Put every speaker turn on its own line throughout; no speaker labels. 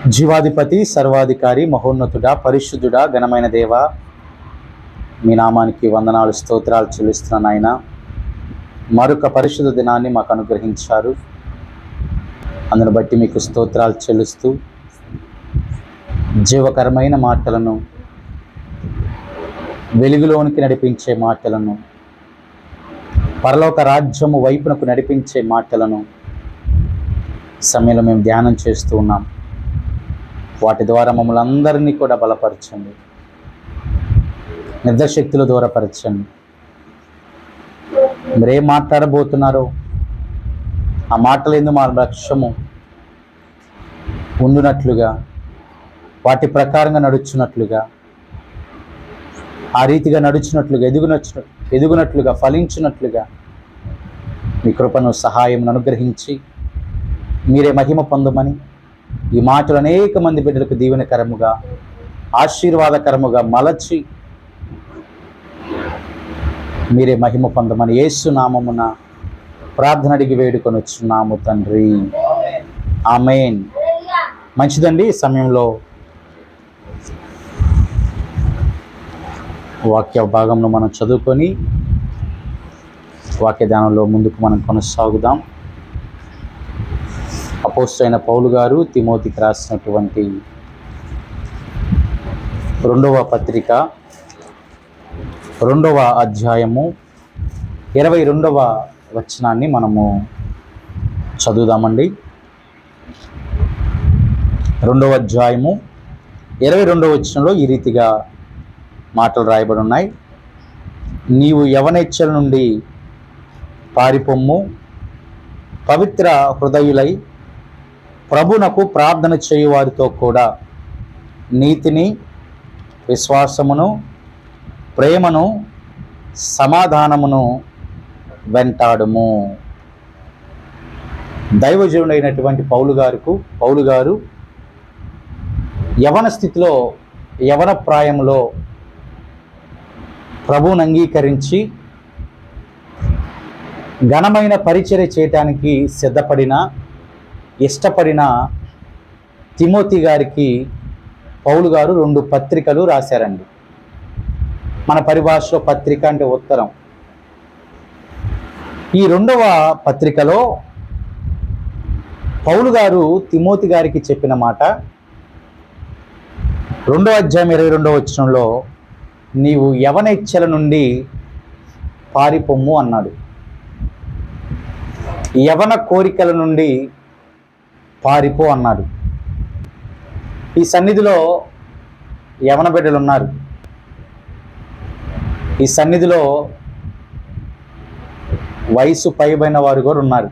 జీవాధిపతి సర్వాధికారి మహోన్నతుడా పరిశుద్ధుడా ఘనమైన దేవ, మీ నామానికి వందనాలు స్తోత్రాలు చెల్లిస్తున్నాను ఆయన. మరొక పరిశుద్ధ దినాన్ని మాకు అనుగ్రహించారు. అందును బట్టి మీకు స్తోత్రాలు చెల్లిస్తూ జీవకరమైన మాటలను, వెలుగులోనికి నడిపించే మాటలను, పరలోక రాజ్యము వైపునకు నడిపించే మాటలను సమయంలో మేము ధ్యానం చేస్తూ ఉన్నాం. వాటి ద్వారా మమ్మల్ని అందరినీ కూడా బలపరచండి, నిర్దశక్తులు దూరపరచండి. మీరేం మాట్లాడబోతున్నారో ఆ మాటలు ఎందు మా లక్ష్యము ఉండునట్లుగా, వాటి ప్రకారంగా నడుచున్నట్లుగా, ఆ రీతిగా నడుచున్నట్లుగా, ఎదుగునట్లుగా, ఫలించినట్లుగా మీ కృపను సహాయం అనుగ్రహించి మీరే మహిమ పొందమని, ఈ మాటలు అనేక మంది బిడ్డలకు దీవెనకరముగా, ఆశీర్వాదకరముగా మలచి మీరే మహిమ పొందమని యేసు నామమున ప్రార్థన అడిగి వేడుకొని వచ్చున్నాము తండ్రి, ఆమేన్. మంచిదండి. ఈ సమయంలో వాక్య భాగంలో మనం చదువుకొని వాక్య ధ్యానంలో ముందుకు మనం కొనసాగుదాం. అపోస్తలుడైన పౌలు గారు తిమోతికి రాసినటువంటి 2వ పత్రిక 2వ అధ్యాయము 22వ వచనాన్ని మనము చదువుదామండి. 2వ అధ్యాయము 22వ వచనంలో ఈ రీతిగా మాటలు రాయబడి ఉన్నాయి. నీవు యవనేచ్ఛల నుండి పారిపొమ్ము, పవిత్ర హృదయులై ప్రభునకు ప్రార్థన చేయువారితో కూడా నీతిని, విశ్వాసమును, ప్రేమను, సమాధానమును వెంటాడుము. దైవజనుడైనటువంటి పౌలు గారు యవన స్థితిలో, యవన ప్రాయంలో ప్రభువును అంగీకరించి ఘనమైన పరిచర్య చేయటానికి సిద్ధపడిన, ఇష్టపడిన తిమోతి గారికి పౌలు గారు 2 పత్రికలు రాశారండి. మన పరిభాషలో పత్రిక అంటే ఉత్తరం. ఈ 2వ పత్రికలో పౌలు గారు తిమోతి గారికి చెప్పిన మాట 2వ అధ్యాయం 22వ వచనంలో నీవు యవనేచ్ఛల నుండి పారిపొమ్ము అన్నాడు. యవన కోరికల నుండి పారిపో అన్నాడు. ఈ సన్నిధిలో యవన బిడ్డలు ఉన్నారు. ఈ సన్నిధిలో వయసు పైబడిన వారు కూడా ఉన్నారు.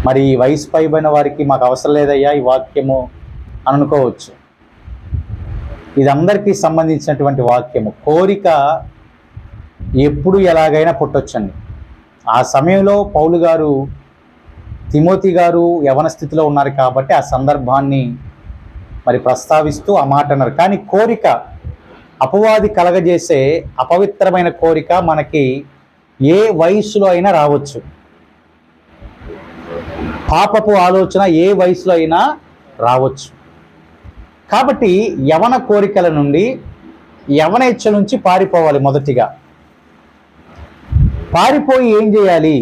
మరి ఈ వయసు పైబడిన వారికి మాకు అవసరం లేదయ్యా ఈ వాక్యము అని అనుకోవచ్చు. ఇది అందరికీ సంబంధించినటువంటి వాక్యము. కోరిక ఎప్పుడు ఎలాగైనా పుట్టొచ్చండి. ఆ సమయంలో పౌలు గారు, తిమోతి గారు యవన స్థితిలో ఉన్నారు కాబట్టి ఆ సందర్భాన్ని మరి ప్రస్తావిస్తూ ఆ మాట అన్నారు. కానీ కోరిక, అపవాది కలగజేసే అపవిత్రమైన కోరిక మనకి ఏ వయసులో అయినా రావచ్చు. పాపపు ఆలోచన ఏ వయసులో అయినా రావచ్చు. కాబట్టి యవన కోరికల నుండి, యవనేచ్ఛ నుంచి పారిపోవాలి. మొదటిగా పారిపోయి ఏం చేయాలి?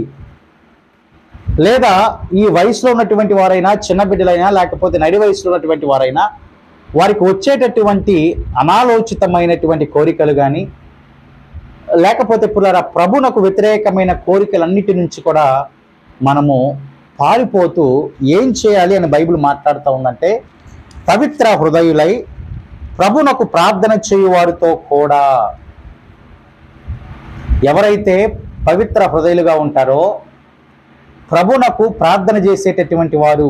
లేదా ఈ వయసులో ఉన్నటువంటి వారైనా, చిన్న బిడ్డలైనా, లేకపోతే నడి వయసులో ఉన్నటువంటి వారైనా, వారికి వచ్చేటటువంటి అనాలోచితమైనటువంటి కోరికలు కానీ, లేకపోతే పుల్లారా ప్రభునకు వ్యతిరేకమైన కోరికలన్నిటి నుంచి కూడా మనము పారిపోతూ ఏం చేయాలి అని బైబిల్ మాట్లాడుతూ ఉందంటే, పవిత్ర హృదయులై ప్రభునకు ప్రార్థన చేయువారితో కూడా. ఎవరైతే పవిత్ర హృదయులుగా ఉంటారో, ప్రభునకు ప్రార్థన చేసేటటువంటి వారు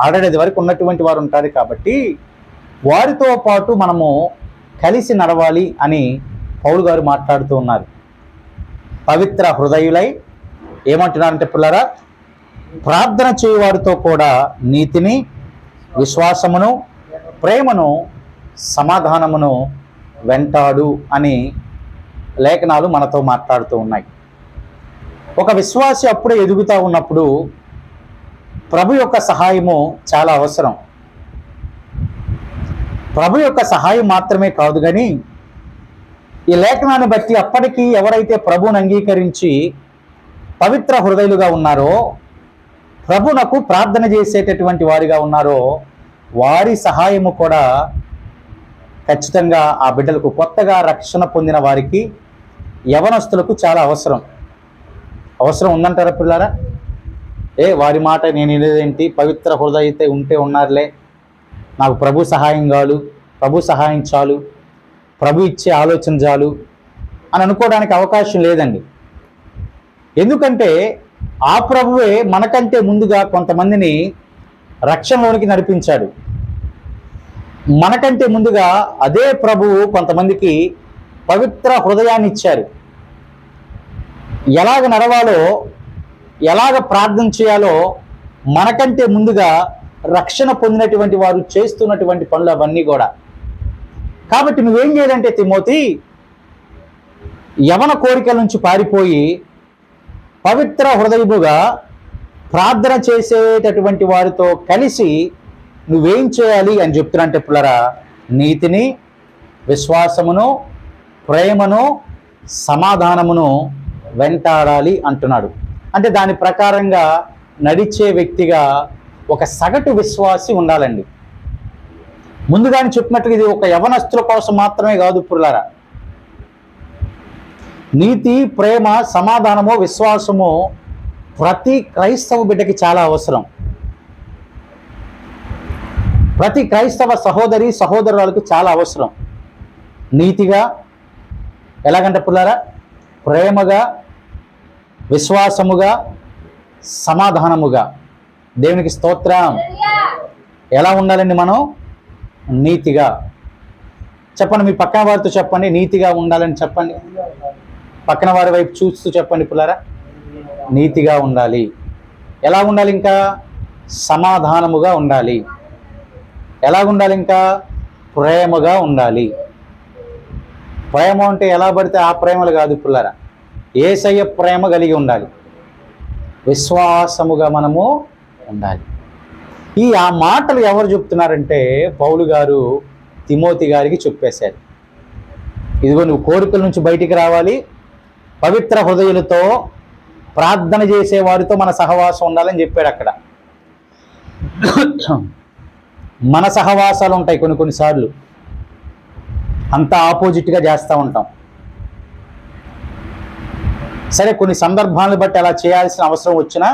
ఆడేది వరకు ఉన్నటువంటి వారు ఉంటారు కాబట్టి వారితో పాటు మనము కలిసి నడవాలి అని పౌలు గారు మాట్లాడుతూ ఉన్నారు. పవిత్ర హృదయులై ఏమంటున్నారంటే పిల్లరా, ప్రార్థన చేయువారితో కూడా నీతిని, విశ్వాసమును, ప్రేమను, సమాధానమును వెంటాడు అని లేఖనాలు మనతో మాట్లాడుతూ ఉన్నాయి. ఒక విశ్వాసి అప్పుడే ఎదుగుతూ ఉన్నప్పుడు ప్రభు యొక్క సహాయము చాలా అవసరం. ప్రభు యొక్క సహాయం మాత్రమే కాదు, కానీ ఈ లేఖనాన్ని బట్టి అప్పటికి ఎవరైతే ప్రభువుని అంగీకరించి పవిత్ర హృదయులుగా ఉన్నారో, ప్రభునకు ప్రార్థన చేసేటటువంటి వారిగా ఉన్నారో, వారి సహాయము కూడా ఖచ్చితంగా ఆ బిడ్డలకు, కొత్తగా రక్షణ పొందిన వారికి, యవనస్తులకు చాలా అవసరం ఉందంటారా పిల్లారా? వారి మాట నేను వినేదేంటి, పవిత్ర హృదయతే ఉంటే ఉన్నారులే, నాకు ప్రభు సహాయం కాదు, ప్రభు సహాయం చాలు, ప్రభు ఇచ్చే ఆలోచన చాలు అని అనుకోవడానికి అవకాశం లేదండి. ఎందుకంటే ఆ ప్రభువే మనకంటే ముందుగా కొంతమందిని రక్షణలోనికి నడిపించాడు. మనకంటే ముందుగా అదే ప్రభువు కొంతమందికి పవిత్ర హృదయాన్ని ఇచ్చారు. ఎలాగ నడవాలో, ఎలాగ ప్రార్థన చేయాలో మనకంటే ముందుగా రక్షణ పొందినటువంటి వారు చేస్తున్నటువంటి పనులు అవన్నీ కూడా. కాబట్టి నువ్వేం చేయాలంటే తిమోతి, యవన కోరికల నుంచి పారిపోయి పవిత్ర హృదయముగా ప్రార్థన చేసేటటువంటి వారితో కలిసి నువ్వేం చేయాలి అని చెప్తున్నంటే పిల్లరా, నీతిని, విశ్వాసమును, ప్రేమను, సమాధానమును వెంటాడాలి అంటున్నాడు. అంటే దాని ప్రకారంగా నడిచే వ్యక్తిగా ఒక సగటు విశ్వాసి ఉండాలండి. ముందుగానే చెప్పినట్టుగా ఇది ఒక యవనస్తుల కోసం మాత్రమే కాదు పిల్లరా. నీతి, ప్రేమ, సమాధానము, విశ్వాసము ప్రతి క్రైస్తవ బిడ్డకి చాలా అవసరం. ప్రతి క్రైస్తవ సహోదరి సహోదరులకు చాలా అవసరం. నీతిగా, ఎలాగంటే పిల్లారా, ప్రేమగా, విశ్వాసముగా, సమాధానముగా. దేవునికి స్తోత్రం. ఎలా ఉండాలండి మనం? నీతిగా. చెప్పండి, మీ పక్కన వారితో చెప్పండి, నీతిగా ఉండాలని చెప్పండి. పక్కన వారి వైపు చూస్తూ చెప్పండి పిల్లారా, నీతిగా ఉండాలి. ఎలా ఉండాలి? ఇంకా సమాధానముగా ఉండాలి. ఎలా ఉండాలి? ఇంకా ప్రేమగా ఉండాలి. ప్రేమ అంటే ఎలా పడితే ఆ ప్రేమలు కాదు పిల్లారా, యేసయ్య ప్రేమ కలిగి ఉండాలి. విశ్వాసముగా మనము ఉండాలి. ఆ మాటలు ఎవరు చెప్తున్నారంటే పౌలు గారు తిమోతి గారికి చెప్పేశారు. ఇదిగో నువ్వు కోరికల నుంచి బయటికి రావాలి, పవిత్ర హృదయులతో ప్రార్థన చేసే వారితో మన సహవాసం ఉండాలని చెప్పాడు అక్కడ. మన సహవాసాలు ఉంటాయి కొన్నిసార్లు, అంతా ఆపోజిట్గా చేస్తూ ఉంటాం. సరే, కొన్ని సందర్భాలను బట్టి అలా చేయాల్సిన అవసరం వచ్చినా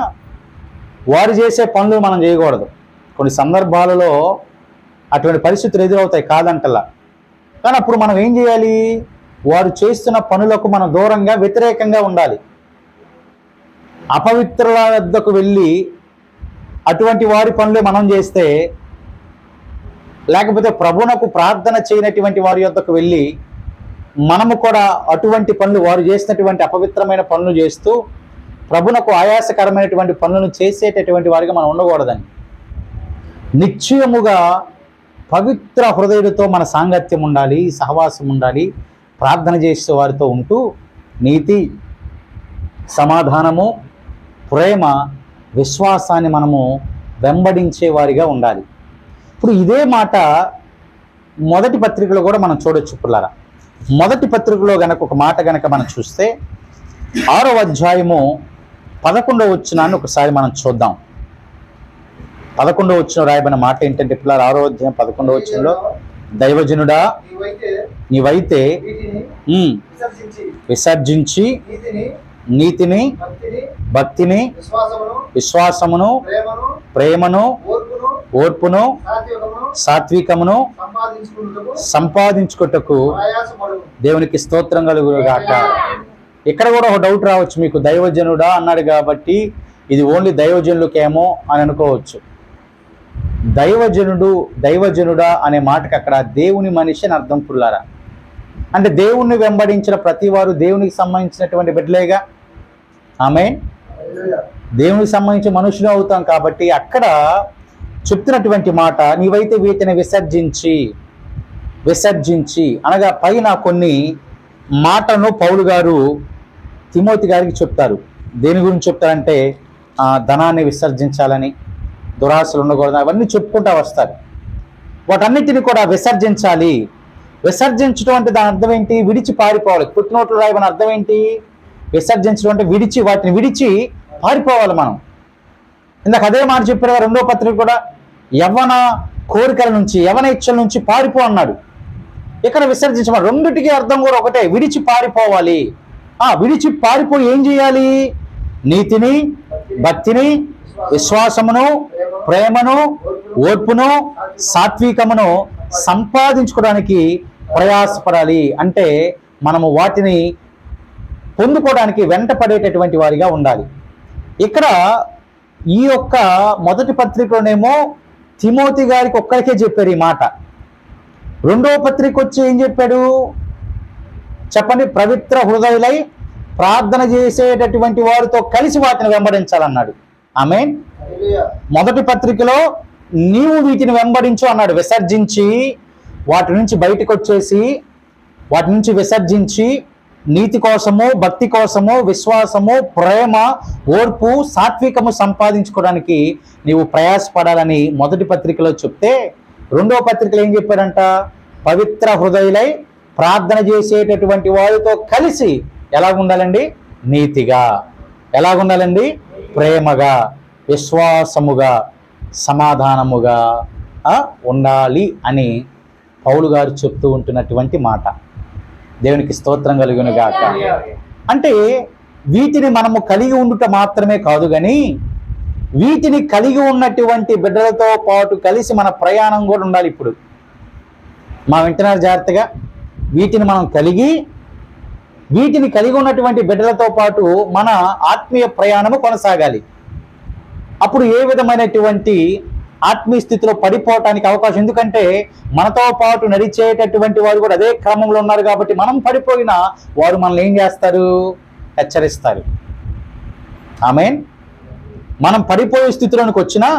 వారు చేసే పనులు మనం చేయకూడదు. కొన్ని సందర్భాలలో అటువంటి పరిస్థితులు ఎదురవుతాయి, కాదంటలా. కానీ అప్పుడు మనం ఏం చేయాలి? వారు చేస్తున్న పనులకు మనం దూరంగా, వ్యతిరేకంగా ఉండాలి. అపవిత్రుల వద్దకు వెళ్ళి అటువంటి వారి పనులు మనం చేస్తే, లేకపోతే ప్రభునకు ప్రార్థన చేయనటువంటి వారి యొద్దకు వెళ్ళి మనము కూడా అటువంటి పనులు, వారు చేసినటువంటి అపవిత్రమైన పనులు చేస్తూ ప్రభునకు ఆయాసకరమైనటువంటి పనులను చేసేటటువంటి వారిగా మనం ఉండకూడదని. నిశ్చయముగా పవిత్ర హృదయుడితో మన సాంగత్యం ఉండాలి, సహవాసం ఉండాలి. ప్రార్థన చేసే వారితో ఉంటూ నీతి, సమాధానము, ప్రేమ, విశ్వాసాన్ని మనము వెంబడించే వారిగా ఉండాలి. ఇప్పుడు ఇదే మాట మొదటి పత్రికలో కూడా మనం చూడొచ్చు పిల్లరా. మొదటి పత్రికలో గనక ఒక మాట గనక మనం చూస్తే 6వ అధ్యాయము 11వ వచనాన్ని ఒకసారి మనం చూద్దాం. 11వ వచనం రాయబడిన మాట ఏంటంటే పిల్లలు, 6వ అధ్యాయం 11వ వచనంలో, దైవజనుడా నీవైతే విసర్జించి నీతిని, భక్తిని, విశ్వాసమును, ప్రేమను, ఓర్పును, సాత్వికమును సంపాదించుకొనుటకు దేవునికి స్తోత్రం కలుగునుగాక. ఇక్కడ కూడా ఒక డౌట్ రావచ్చు మీకు, దైవజనుడా అన్నాడు కాబట్టి ఇది ఓన్లీ దైవజనులకేమో అని అనుకోవచ్చు. దైవజనుడా అనే మాటకి అక్కడ దేవుని మనిషి అని అర్థం పుల్లారా. అంటే దేవుణ్ణి వెంబడించిన ప్రతి వారు దేవునికి సంబంధించినటువంటి బిడ్డలేగా. ఆమేన్. దేవునికి సంబంధించిన మనుషులు అవుతాం కాబట్టి అక్కడ చెప్తున్నటువంటి మాట, నీవైతే వీటిని విసర్జించి అనగా పైన కొన్ని మాటను పౌలు గారు తిమోతి గారికి చెప్తారు. దేని గురించి చెప్తారంటే ధనాన్ని విసర్జించాలని, దురాశలు ఉండకూడదు, అవన్నీ చెప్పుకుంటూ వస్తారు. వాటన్నిటిని కూడా విసర్జించాలి. విసర్జించడం అంటే దాని అర్థం ఏంటి? విడిచి పారిపోవాలి. ఫుట్నోట్లు రాయమని అర్థం ఏంటి? విసర్జించడం అంటే వాటిని విడిచి పారిపోవాలి మనం. ఇందాక అదే మాట చెప్పారు రెండో పత్రిక కూడా, యవ్వన కోరికల నుంచి, యవ్వన ఇచ్చల నుంచి పారిపో అన్నాడు. ఇక్కడ విసర్జించమని, రెండిటికి అర్థం కూడా ఒకటే, విడిచి పారిపోవాలి. విడిచి పారిపోయి ఏం చేయాలి? నీతిని, భక్తిని, విశ్వాసమును, ప్రేమను, ఓర్పును, సాత్వికమును సంపాదించుకోవడానికి ప్రయాసపడాలి. అంటే మనము వాటిని పొందుకోవడానికి వెంట పడేటటువంటి వారిగా ఉండాలి. ఇక్కడ ఈ యొక్క మొదటి పత్రికలోనేమో తిమోతి గారికి ఒక్కరికే చెప్పారు ఈ మాట. రెండవ పత్రిక వచ్చి ఏం చెప్పాడు చెప్పండి? పవిత్ర హృదయులై ప్రార్థన చేసేటటువంటి వారితో కలిసి వాటిని వెంబడించాలన్నాడు. ఆమేన్. మొదటి పత్రికలో నీవు వీటిని వెంబడించు అన్నాడు. విసర్జించి వాటి నుంచి బయటకు వచ్చేసి, వాటి నుంచి విసర్జించి నీతి కోసము, భక్తి కోసము, విశ్వాసము, ప్రేమ, ఓర్పు, సాత్వికము సంపాదించుకోవడానికి నీవు ప్రయాసపడాలని మొదటి పత్రికలో చెప్తే, రెండవ పత్రికలో ఏం చెప్పారంట? పవిత్ర హృదయులై ప్రార్థన చేసేటటువంటి వారితో కలిసి ఎలాగుండాలండి? నీతిగా. ఎలాగుండాలండి? ప్రేమగా, విశ్వాసముగా, సమాధానముగా ఉండాలి అని పౌలు గారు చెప్తూ ఉంటున్నటువంటి మాట. దేవునికి స్తోత్రం కలుగును గాక. అంటే వీటిని మనము కలిగి ఉండుట మాత్రమే కాదు కానీ, వీటిని కలిగి ఉన్నటువంటి బిడ్డలతో పాటు కలిసి మన ప్రయాణం కూడా ఉండాలి. ఇప్పుడు మా వింటున్నారు జాగ్రత్తగా. వీటిని మనం వీటిని కలిగి ఉన్నటువంటి బిడ్డలతో పాటు మన ఆత్మీయ ప్రయాణము కొనసాగాలి. అప్పుడు ఏ విధమైనటువంటి ఆత్మీయ స్థితిలో పడిపోవటానికి అవకాశం, ఎందుకంటే మనతో పాటు నడిచేటటువంటి వారు కూడా అదే క్రమంలో ఉన్నారు కాబట్టి మనం పడిపోయినా వారు మనల్ని ఏం చేస్తారు? హెచ్చరిస్తారు. ఆమేన్. మనం పడిపోయే స్థితిలోనికి వచ్చినా,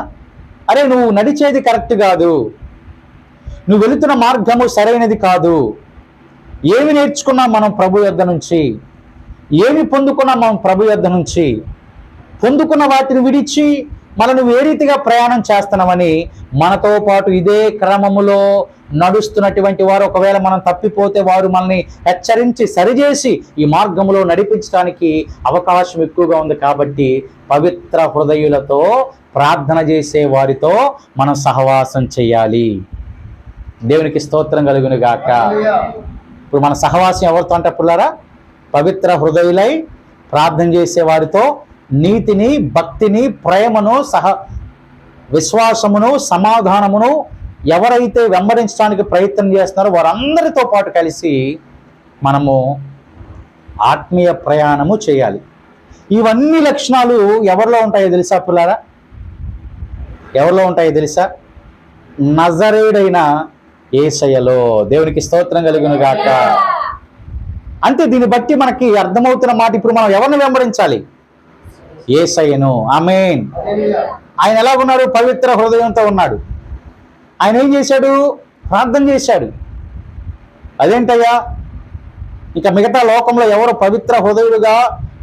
అరే నువ్వు నడిచేది కరెక్ట్ కాదు, నువ్వు వెళుతున్న మార్గము సరైనది కాదు, ఏమి నేర్చుకున్నాం మనం ప్రభు యొద్ద నుంచి, ఏమి పొందుకున్నాం మనం ప్రభు యొద్ద నుంచి, పొందుకున్న వాటిని విడిచి మనం నువ్వు ఏ రీతిగా ప్రయాణం చేస్తున్నామని మనతో పాటు ఇదే క్రమములో నడుస్తున్నటువంటి వారు ఒకవేళ మనం తప్పిపోతే వారు మనల్ని హెచ్చరించి సరిచేసి ఈ మార్గంలో నడిపించడానికి అవకాశం ఎక్కువగా ఉంది. కాబట్టి పవిత్ర హృదయులతో ప్రార్థన చేసే వారితో మనం సహవాసం చేయాలి. దేవునికి స్తోత్రం కలుగును గాక. ఇప్పుడు మన సహవాసం ఎవరితో అంటే పుల్లారా? పవిత్ర హృదయులై ప్రార్థన చేసే వారితో, నీతిని, భక్తిని, ప్రేమను, విశ్వాసమును, సమాధానమును ఎవరైతే వెంబడించడానికి ప్రయత్నం చేస్తున్నారో వారందరితో పాటు కలిసి మనము ఆత్మీయ ప్రయాణము చేయాలి. ఇవన్నీ లక్షణాలు ఎవరిలో ఉంటాయో తెలుసా పిల్లారా? ఎవరిలో ఉంటాయో తెలుసా? నజరేయుడైన యేసయ్యలో. దేవునికి స్తోత్రం కలుగును గాక. అంటే దీన్ని బట్టి మనకి అర్థమవుతున్న మాట, ఇప్పుడు మనం ఎవరిని వెంబడించాలి? యేసయ్యను. ఆమేన్. ఆయన ఎలాగున్నాడు? పవిత్ర హృదయంతో ఉన్నాడు. ఆయన ఏం చేశాడు? ప్రార్థన చేశాడు. అదేంటయ్యా, ఇక మిగతా లోకంలో ఎవరు పవిత్ర హృదయులుగా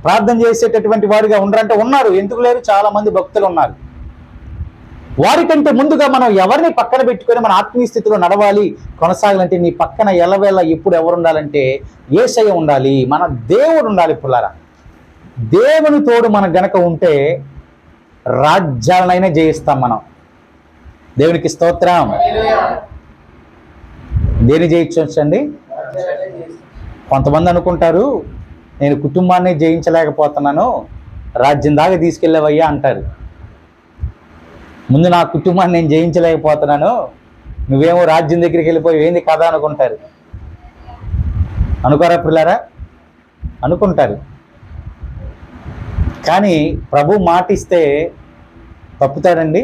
ప్రార్థన చేసేటటువంటి వారిగా ఉండరంటే ఉన్నారు. ఎందుకు లేరు? చాలా మంది భక్తులు ఉన్నారు. వారికంటే ముందుగా మనం ఎవరిని పక్కన పెట్టుకొని మన ఆత్మీయ స్థితిలో నడవాలి, కొనసాగాలంటే నీ పక్కన ఎల్లవేళ ఎప్పుడు ఎవరు ఉండాలంటే యేసయ్య ఉండాలి, మన దేవుడు ఉండాలి. పుల్లారా, దేవుని తోడు మనకు గనక ఉంటే రాజ్యాలనైనా జయిస్తాం మనం. దేవునికి స్తోత్రం. దేని జయించండి? కొంతమంది అనుకుంటారు, నేను కుటుంబాన్ని జయించలేకపోతున్నాను, రాజ్యం దాకా తీసుకెళ్ళవయ్యా అంటారు. ముందు నా కుటుంబాన్ని నేను జయించలేకపోతున్నాను, నువ్వేమో రాజ్యం దగ్గరికి వెళ్ళిపోయి ఏంది కదా అనుకుంటారు. అనుకోరా పిల్లారా? అనుకుంటారు. కానీ ప్రభు మాటిస్తే తప్పుతాడండి?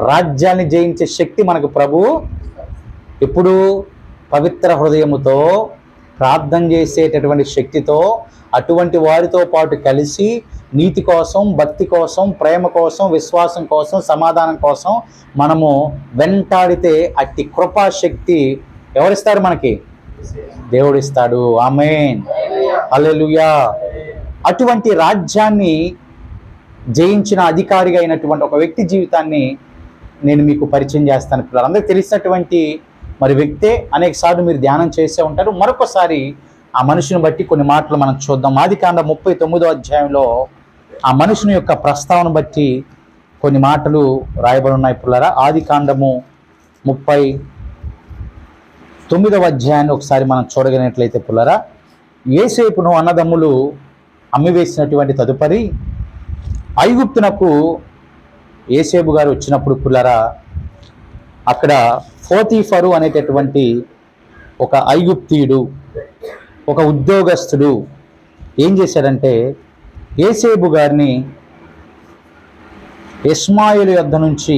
రాజ్యాన్ని జయించే శక్తి మనకు ప్రభు ఇప్పుడు పవిత్ర హృదయముతో ప్రార్థన చేసేటటువంటి శక్తితో అటువంటి వారితో పాటు కలిసి నీతి కోసం, భక్తి కోసం, ప్రేమ కోసం, విశ్వాసం కోసం, సమాధానం కోసం మనము వెంటాడితే అట్టి కృపాశక్తి ఎవరిస్తారు? మనకి దేవుడిస్తాడు. ఆమేన్. హల్లెలూయా. అటువంటి రాజ్యాన్ని జయించిన అధికారిగా అయినటువంటి ఒక వ్యక్తి జీవితాన్ని నేను మీకు పరిచయం చేస్తాను పిల్లలు. అందరికీ తెలిసినటువంటి మరి వ్యక్తే, అనేక సార్లు మీరు ధ్యానం చేసే ఉంటారు. మరొకసారి ఆ మనుషుని బట్టి కొన్ని మాటలు మనం చూద్దాం. ఆదికాండం 39వ అధ్యాయంలో ఆ మనుషుని యొక్క ప్రస్తావన బట్టి కొన్ని మాటలు రాయబడి ఉన్నాయి పిల్లరా. ఆదికాండము 39వ అధ్యాయాన్ని ఒకసారి మనం చూడగలిగినట్లయితే పిల్లరా, యోసేపును అన్నదమ్ములు అమ్మివేసినటువంటి తదుపరి ఐగుప్తునకు యోసేపు గారు వచ్చినప్పుడు పిల్లరా, అక్కడ పోతీఫరు అనేటటువంటి ఒక ఐగుప్తీయుడు, ఒక ఉద్యోగస్తుడు ఏం చేశాడంటే యోసేపు గారిని ఇష్మాయేలు యొద్ద నుంచి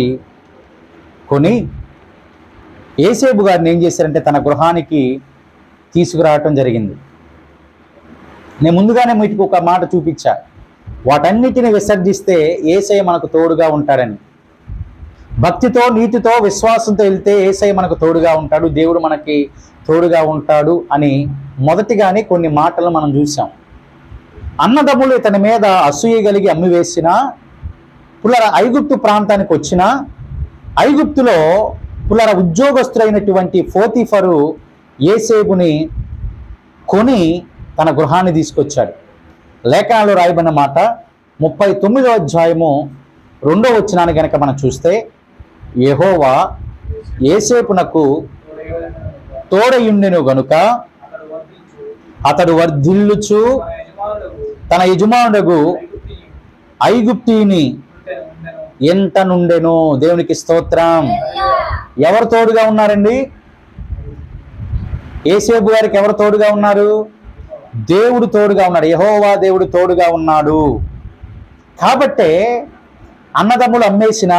కొని యోసేపు గారిని ఏం చేశారంటే తన గృహానికి తీసుకురావటం జరిగింది. నేను ముందుగానే మీకు ఒక మాట చూపించా, వాటన్నిటిని విసర్జిస్తే యేసయ్య మనకు తోడుగా ఉంటాడని. భక్తితో, నీతితో, విశ్వాసంతో వెళ్తే యేసయ్య మనకు తోడుగా ఉంటాడు, దేవుడు మనకి తోడుగా ఉంటాడు అని మొదటిగానే కొన్ని మాటలు మనం చూసాం. అన్నదమ్ములు ఇతని మీద అసూయ కలిగి అమ్మివేసిన పుల్లర ఐగుప్తు ప్రాంతానికి వచ్చిన ఐగుప్తులో పుల్లర ఉద్యోగస్తులైనటువంటి పోతీఫరు యోసేపుని కొని తన గృహాన్ని తీసుకొచ్చాడు. లేఖనాల్లో రాయబడిన మాట 39వ అధ్యాయము 2వ వచనాన్ని గనక మనం చూస్తే, యెహోవా యోసేపునకు తోడయుండెను గనుక అతడు వర్ధిల్లుచు తన యజమానుడగు ఐగుప్తీని ఎంత నుండెను. దేవునికి స్తోత్రం. ఎవరు తోడుగా ఉన్నారండి? యోసేపు గారికి ఎవరు తోడుగా ఉన్నారు? దేవుడు తోడుగా ఉన్నాడు. యెహోవా దేవుడు తోడుగా ఉన్నాడు. కాబట్టే అన్నదమ్ములు అమ్మేసిన,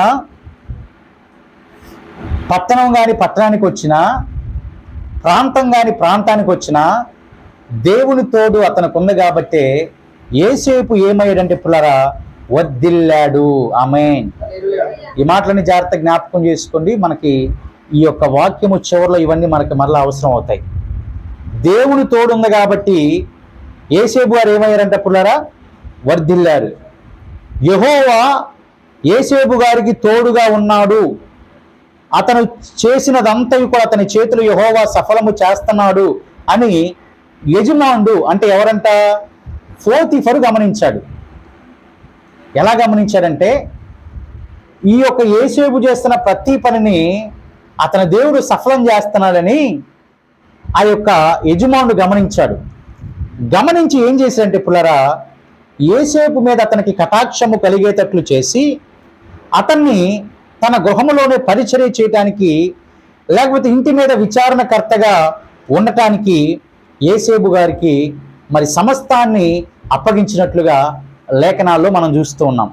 పట్టణం కాని పట్టణానికి వచ్చిన, ప్రాంతం కాని ప్రాంతానికి వచ్చిన దేవుని తోడు అతనికి ఉంది. కాబట్టే యోసేపు ఏమయ్యాడంటే పుల్లరా, వర్ధిల్లాడు. ఆమేన్. ఈ మాటలని జాగ్రత్త జ్ఞాపకం చేసుకోండి. మనకి ఈ యొక్క వాక్యము చివరిలో ఇవన్నీ మనకి మరలా అవసరం అవుతాయి. దేవుని తోడు ఉంది కాబట్టి యోసేపు గారు ఏమయ్యారంటే పుల్లరా, వర్ధిల్లారు. యెహోవా యోసేపు గారికి తోడుగా ఉన్నాడు, అతను చేసినదంతా కూడా అతని చేతులు యెహోవా సఫలము చేస్తున్నాడు అని యజమానుడు అంటే ఎవరంట? పోతీఫరు గమనించాడు. ఎలా గమనించాడంటే, ఈ యొక్క యోసేపు చేస్తున్న ప్రతి పనిని అతని దేవుడు సఫలం చేస్తున్నాడని ఆ యొక్క యజమానుడు గమనించాడు. గమనించి ఏం చేశాడంటే పుల్లరా, యోసేపు మీద అతనికి కటాక్షము కలిగేటట్లు చేసి అతన్ని తన గృహములోనే పరిచర్య చేయటానికి, లేకపోతే ఇంటి మీద విచారణకర్తగా ఉండటానికి యోసేపు గారికి మరి సమస్తాన్ని అప్పగించినట్లుగా లేఖనాల్లో మనం చూస్తూ ఉన్నాం.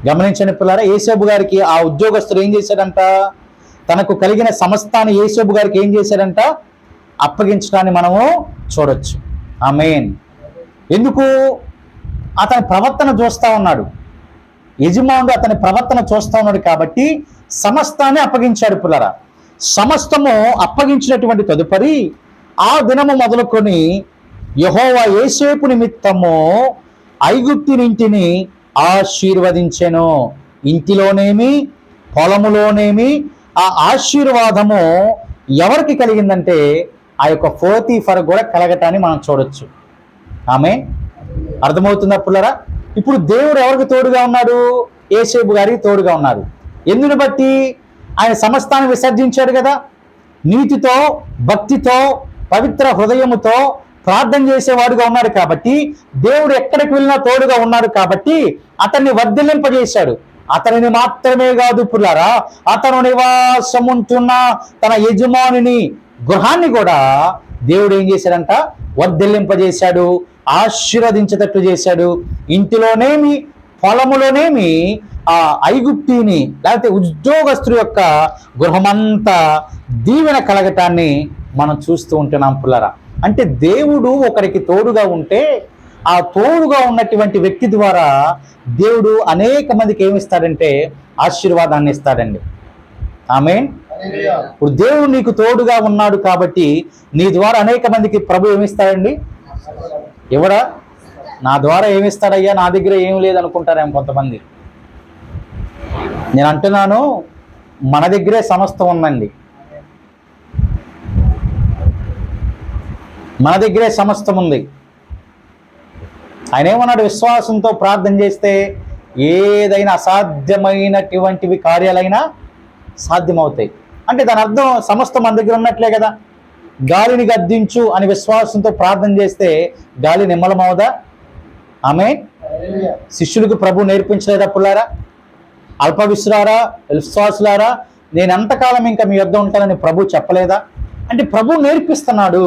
గమనించండి పిల్లరా, యోసేపు గారికి ఆ ఉద్యోగస్తుడు ఏం చేశాడంట? తనకు కలిగిన సమస్తాన్ని యోసేపు గారికి ఏం చేశాడంట? అప్పగించడాన్ని మనము చూడొచ్చు. ఆమేన్. ఎందుకు? అతని ప్రవర్తన చూస్తూ ఉన్నాడు. యజమానుడు అతని ప్రవర్తన చూస్తూ ఉన్నాడు కాబట్టి సమస్తాన్ని అప్పగించాడు పిల్లరా. సమస్తము అప్పగించినటువంటి తదుపరి ఆ దినము మొదలుకొని యెహోవా యోసేపు నిమిత్తము ఐగుప్తునింటిని ఆశీర్వదించెను. ఇంటిలోనేమి పొలములోనేమి ఆ ఆశీర్వాదము ఎవరికి కలిగిందంటే ఆ యొక్క పోతీఫర్ కూడా కలగటాన్ని మనం చూడొచ్చు. ఆమేన్. అర్థమవుతుందా పుల్లరా? ఇప్పుడు దేవుడు ఎవరికి తోడుగా ఉన్నాడు? యోసేపు గారికి తోడుగా ఉన్నారు. ఎందుని బట్టి? ఆయన సమస్తాన్ని విసర్జించాడు కదా. నీతితో, భక్తితో, పవిత్ర హృదయముతో ప్రార్థన చేసేవాడుగా ఉన్నాడు కాబట్టి దేవుడు ఎక్కడికి వెళ్ళినా తోడుగా ఉన్నాడు కాబట్టి అతన్ని వర్ధిల్లింపజేశాడు. అతనిని మాత్రమే కాదు పుల్లారా, అతను నివాసముంటున్న తన యజమానుని గృహాన్ని కూడా దేవుడు ఏం చేశాడంట? వర్ధిల్లింపజేశాడు, ఆశీర్వదించేటట్లు చేశాడు. ఇంటిలోనేమి పొలములోనేమి ఆ ఐగుప్తిని లేకపోతే ఉద్యోగస్తుల యొక్క గృహమంతా దీవెన కలగటాన్ని మనం చూస్తూ ఉంటున్నాం పుల్లరా. అంటే దేవుడు ఒకరికి తోడుగా ఉంటే ఆ తోడుగా ఉన్నటువంటి వ్యక్తి ద్వారా దేవుడు అనేక మందికి ఏమిస్తాడంటే ఆశీర్వాదాన్ని ఇస్తాడండి. ఆమేన్. ఇప్పుడు దేవుడు నీకు తోడుగా ఉన్నాడు కాబట్టి నీ ద్వారా అనేక మందికి ప్రభు ఏమిస్తాడండి? ఎవడా? నా ద్వారా ఏమిస్తాడయ్యా, నా దగ్గర ఏం లేదనుకుంటారేమో కొంతమంది. నేను అంటున్నాను, మన దగ్గరే సమస్తం ఉందండి. మన దగ్గరే సమస్తం ఉంది. ఆయన ఏమన్నాడు? విశ్వాసంతో ప్రార్థన చేస్తే ఏదైనా అసాధ్యమైనటువంటివి కార్యాలైనా సాధ్యమవుతాయి. అంటే దాని అర్థం సమస్తం మన దగ్గర ఉన్నట్లే కదా. గాలిని గద్దించు అని విశ్వాసంతో ప్రార్థన చేస్తే గాలి నిమ్మలమవుదా? ఆమేన్. శిష్యులకు ప్రభు నేర్పించలేదా పుల్లారా? అల్ప విశ్వాసులారా, నేను ఎంతకాలం ఇంకా మీ యొద్ద ఉంటానని ప్రభు చెప్పలేదా? అంటే ప్రభు నేర్పిస్తున్నాడు.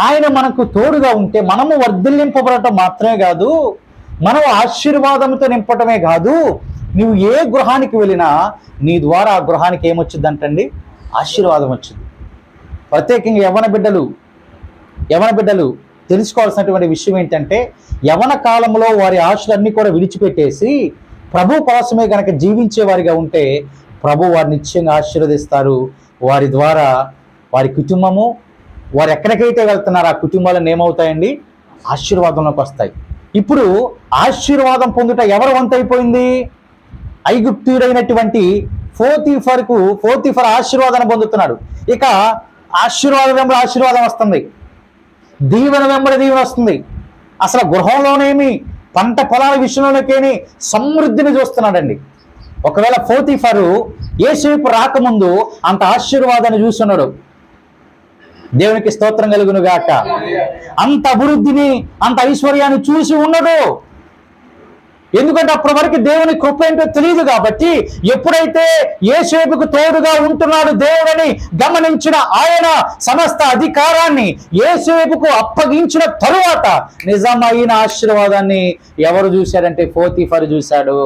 ఆయన మనకు తోడుగా ఉంటే మనము వర్ధిల్లింపబడటం మాత్రమే కాదు, మనం ఆశీర్వాదంతో నింపటమే కాదు, నువ్వు ఏ గృహానికి వెళ్ళినా నీ ద్వారా ఆ గృహానికి ఏమొచ్చిందంటండి? ఆశీర్వాదం వచ్చింది. ప్రత్యేకంగా యవ్వన బిడ్డలు తెలుసుకోవాల్సినటువంటి విషయం ఏంటంటే, యవ్వన కాలంలో వారి ఆశలన్నీ కూడా విడిచిపెట్టేసి ప్రభు కోసమే కనుక జీవించే వారిగా ఉంటే ప్రభు వారిని నిశ్చయంగా ఆశీర్వదిస్తారు. వారి ద్వారా వారి కుటుంబము, వారు ఎక్కడికైతే వెళ్తున్నారో ఆ కుటుంబాలను ఏమవుతాయండి? ఆశీర్వాదంలోకి వస్తాయి. ఇప్పుడు ఆశీర్వాదం పొందుట ఎవరు వంతైపోయింది? ఐగుప్తీయుడైనటువంటి పోతీఫర్ ఆశీర్వాదాన్ని పొందుతున్నాడు. ఇక ఆశీర్వాదం వెంబడి ఆశీర్వాదం వస్తుంది, దీవెన వెంబడి దీవెన వస్తుంది. అసలు గృహంలోనేమి, పంట పొలాల విషయంలోకేమి సమృద్ధిని చూస్తున్నాడండి. ఒకవేళ పోతీఫరు యేసేపు రాకముందు అంత ఆశీర్వాదాన్ని చూస్తున్నాడు. దేవునికి స్తోత్రం కలుగును గాక. అంత అభివృద్ధిని, అంత ఐశ్వర్యాన్ని చూసి ఉండడు. ఎందుకంటే అప్పటి వరకు దేవుని కృప ఏంటో తెలియదు కాబట్టి, ఎప్పుడైతే యేసేపుకు తోడుగా ఉంటున్నాడు దేవుడని గమనించిన ఆయన సమస్త అధికారాన్ని యేసేపుకు అప్పగించిన తరువాత నిజమైన ఆశీర్వాదాన్ని ఎవరు చూశారంటే పోతీఫర్ చూశాడు.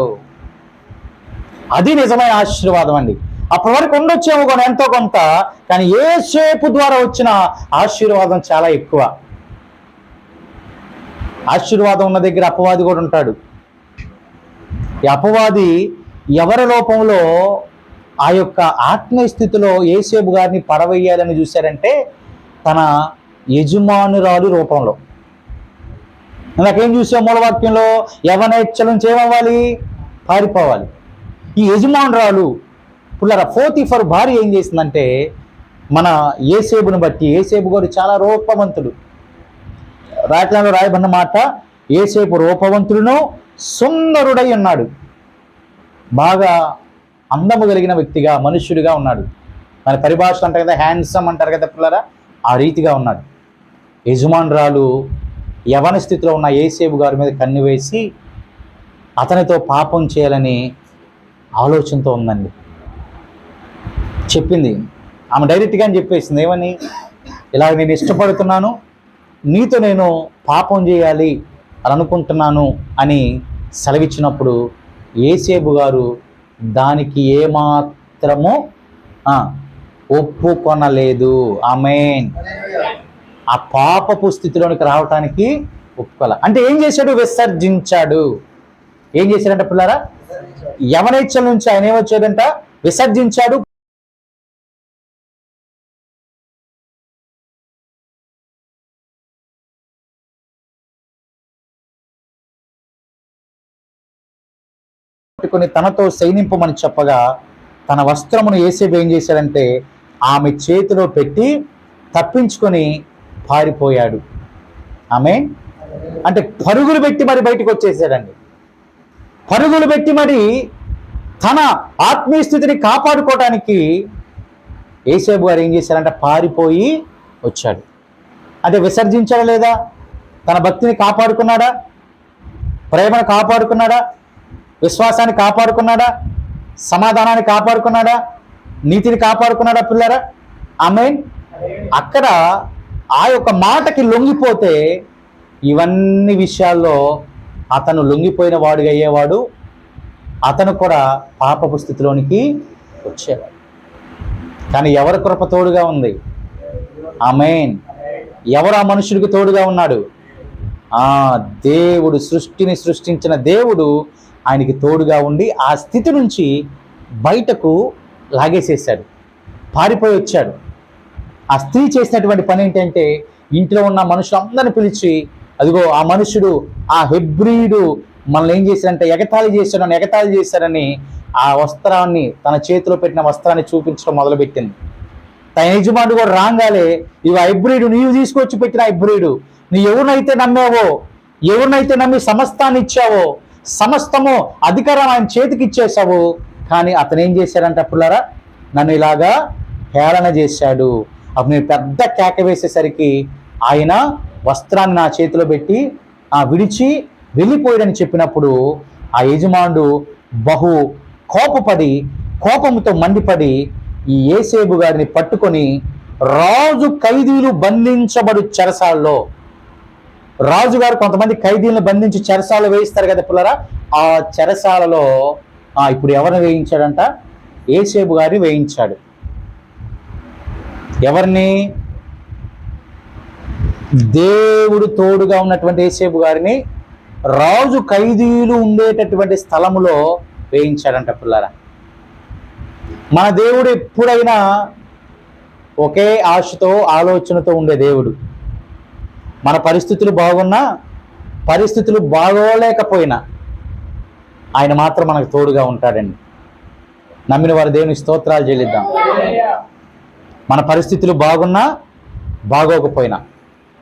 అది నిజమైన ఆశీర్వాదం అండి. అప్పటి వరకు ఉండొచ్చేమో కూడా ఎంతో కొంత, కానీ యేసేపు ద్వారా వచ్చిన ఆశీర్వాదం చాలా ఎక్కువ. ఆశీర్వాదం ఉన్న దగ్గర అపవాది కూడా ఉంటాడు. ఈ అపవాది ఎవరి రూపంలో? ఆ యొక్క ఆత్మీయ స్థితిలో యేసేపు గారిని పడవేయాలని చూశారంటే తన యజమానురాలు రూపంలో. నాకేం చూసాం మూలవాక్యంలో? యవ్వనేచ్ఛల నుంచి ఏమవ్వాలి? పారిపోవాలి. ఈ యజమానురాలు పుల్లరా పోతీఫర్ భార్య ఏం చేసిందంటే, మన యేసేపుని బట్టి, యేసేపు గారు చాలా రూపవంతుడు. రాయటంలో రాయబడిన మాట, యేసేపు రూపవంతుడును సుందరుడై ఉన్నాడు. బాగా అందము కలిగిన వ్యక్తిగా, మనుష్యుడిగా ఉన్నాడు. మన పరిభాషలు అంటారు కదా, హ్యాండ్సమ్ అంటారు కదా పిల్లరా, ఆ రీతిగా ఉన్నాడు. యజమానురాలు యవన స్థితిలో ఉన్న యేసేపు గారి మీద కన్ను వేసి అతనితో పాపం చేయాలని ఆలోచనతో ఉందండి. చెప్పింది ఆమె డైరెక్ట్గా చెప్పేసింది. ఏమని? ఇలా నేను ఇష్టపడుతున్నాను, నీతో నేను పాపం చేయాలి అని అనుకుంటున్నాను అని సెలవిచ్చినప్పుడు యేసేపు గారు దానికి ఏమాత్రము ఒప్పుకొనలేదు. ఆమేన్. ఆ పాపపు స్థితిలోనికి రావటానికి ఒప్పుకోలే. అంటే ఏం చేశాడు? విసర్జించాడు. ఏం చేశాడంట పిల్లారా? యవనేచ్ఛల నుంచి ఆయన ఏమొచ్చాడంట? విసర్జించాడు. తనతో సైనింపమని చెప్పగా తన వస్త్రమును యేసేపు ఏం చేశాడంటే ఆమె చేతిలో పెట్టి తప్పించుకొని పారిపోయాడు. ఆమె అంటే పరుగులు పెట్టి మరి బయటకు వచ్చేసాడండి. పరుగులు పెట్టి మరి తన ఆత్మీయ స్థితిని కాపాడుకోవడానికి యేసేపు గారు ఏం చేశారంటే పారిపోయి వచ్చాడు. అంటే విసర్జించాడా లేదా? తన భక్తిని కాపాడుకున్నాడా? ప్రేమను కాపాడుకున్నాడా? విశ్వాసాన్ని కాపాడుకున్నాడా? సమాధానాన్ని కాపాడుకున్నాడా? నీతిని కాపాడుకున్నాడా పిల్లరా? ఆమేన్. అక్కడ ఆ యొక్క మాటకి లొంగిపోతే ఇవన్నీ విషయాల్లో అతను లొంగిపోయిన వాడుగా అయ్యేవాడు. అతను కూడా పాపపు స్థితిలోనికి వచ్చేవాడు. కానీ ఎవరి కృప తోడుగా ఉంది? ఆమేన్. ఎవరు ఆ మనుషుడికి తోడుగా ఉన్నాడు? దేవుడు, సృష్టిని సృష్టించిన దేవుడు ఆయనకి తోడుగా ఉండి ఆ స్థితి నుంచి బయటకు లాగేసేసాడు. పారిపోయి వచ్చాడు. ఆ స్త్రీ చేసినటువంటి పని ఏంటంటే ఇంట్లో ఉన్న మనుషులందరిని పిలిచి, అదిగో ఆ మనుషుడు, ఆ హెబ్రీయుడు మనల్ని ఏం చేశారంటే ఎగతాళి చేశారని ఆ వస్త్రాన్ని, తన చేతిలో పెట్టిన వస్త్రాన్ని చూపించడం మొదలుపెట్టింది. తన యజమానుడు కూడా రాగాలే, ఇవి హైబ్రిడ్, నీవు తీసుకొచ్చి పెట్టిన హైబ్రిడ్, నువ్వు ఎవరినైతే నమ్మావో, ఎవరినైతే నమ్మి సమస్తాన్ని ఇచ్చావో, సమస్తము అధికారం ఆయన చేతికి ఇచ్చేసావు, కానీ అతను ఏం చేశాడంటే పుల్లారా, నన్ను ఇలాగా హేళన చేశాడు. అప్పుడు నేను పెద్ద కేక వేసేసరికి ఆయన వస్త్రాన్ని నా చేతిలో పెట్టి విడిచి వెళ్ళిపోయాడని చెప్పినప్పుడు ఆ యజమానుడు బహు కోపంతో మండిపడి ఈ యేసేబు గారిని పట్టుకొని రాజు ఖైదీలు బంధించబడు చెరసాలలో, రాజుగారు కొంతమంది ఖైదీలను బంధించి చెరసాలలో వేయిస్తారు కదా పిల్లరా, ఆ చెరసాలలో ఇప్పుడు ఎవరిని వేయించాడంట? యేసేబు గారిని వేయించాడు. ఎవరిని? దేవుడు తోడుగా ఉన్నటువంటి యేసేబు గారిని రాజు ఖైదీలు ఉండేటటువంటి స్థలములో వేయించాడంట పిల్లరా. మన దేవుడు ఎప్పుడైనా ఒకే ఆశతో, ఆలోచనతో ఉండే దేవుడు. మన పరిస్థితులు బాగున్నా, పరిస్థితులు బాగోలేకపోయినా ఆయన మాత్రం మనకు తోడుగా ఉంటాడండి. నమ్మిన వారి దేవుని స్తోత్రాలు చెల్లిద్దాం. మన పరిస్థితులు బాగున్నా, బాగోకపోయినా.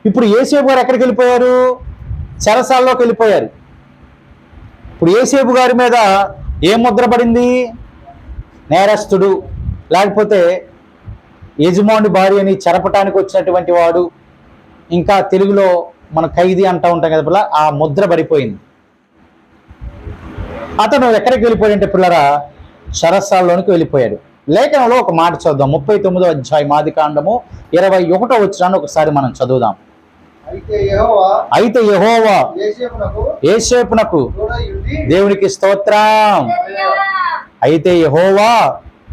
ఇప్పుడు యేసేబు గారు ఎక్కడికి వెళ్ళిపోయారు? చెరసాల్లోకి వెళ్ళిపోయారు. ఇప్పుడు యేసేబు గారి మీద ఏం ముద్ర పడింది? నేరస్తుడు, లేకపోతే యజమాని భార్యని చెరపటానికి వచ్చినటువంటి వాడు, ఇంకా తెలుగులో మన ఖైదీ అంటూ ఉంటాం కదా పిల్ల, ఆ ముద్ర పడిపోయింది. అతను ఎక్కడికి వెళ్ళిపోయాడంటే పిల్లరా, చెరసాల్లోనికి వెళ్ళిపోయాడు. లేఖనంలో ఒక మాట చదువుదాం. 39వ అధ్యాయం ఆదికాండము 21వ వచనాన్ని ఒకసారి మనం చదువుదాం. అయితే యెహోవా యేసేపునకు, దేవునికి స్తోత్రం. అయితే యెహోవా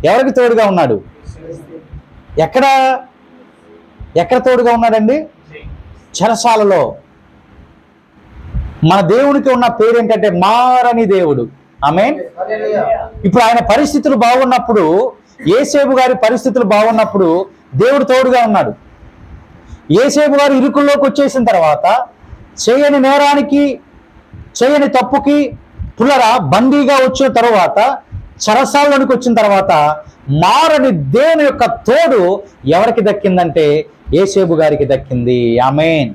ఎవరికి తోడుగా ఉన్నాడు? ఎక్కడ తోడుగా ఉన్నాడండి? చెరసాలలో. మన దేవునికి ఉన్న పేరు ఏంటంటే మారని దేవుడు. ఆమేన్. ఇప్పుడు ఆయన పరిస్థితులు బాగున్నప్పుడు, యేసేబు గారి పరిస్థితులు బాగున్నప్పుడు దేవుడు తోడుగా ఉన్నాడు. యేసేబు గారు ఇరుకుల్లోకి వచ్చేసిన తర్వాత, చేయని నేరానికి, చేయని తప్పుకి పుల్లరా బందీగా వచ్చిన తర్వాత, చెరసాల్లోనికి వచ్చిన తర్వాత మారని దేవుని యొక్క తోడు ఎవరికి దక్కిందంటే యేసేబు గారికి దక్కింది. ఆమేన్.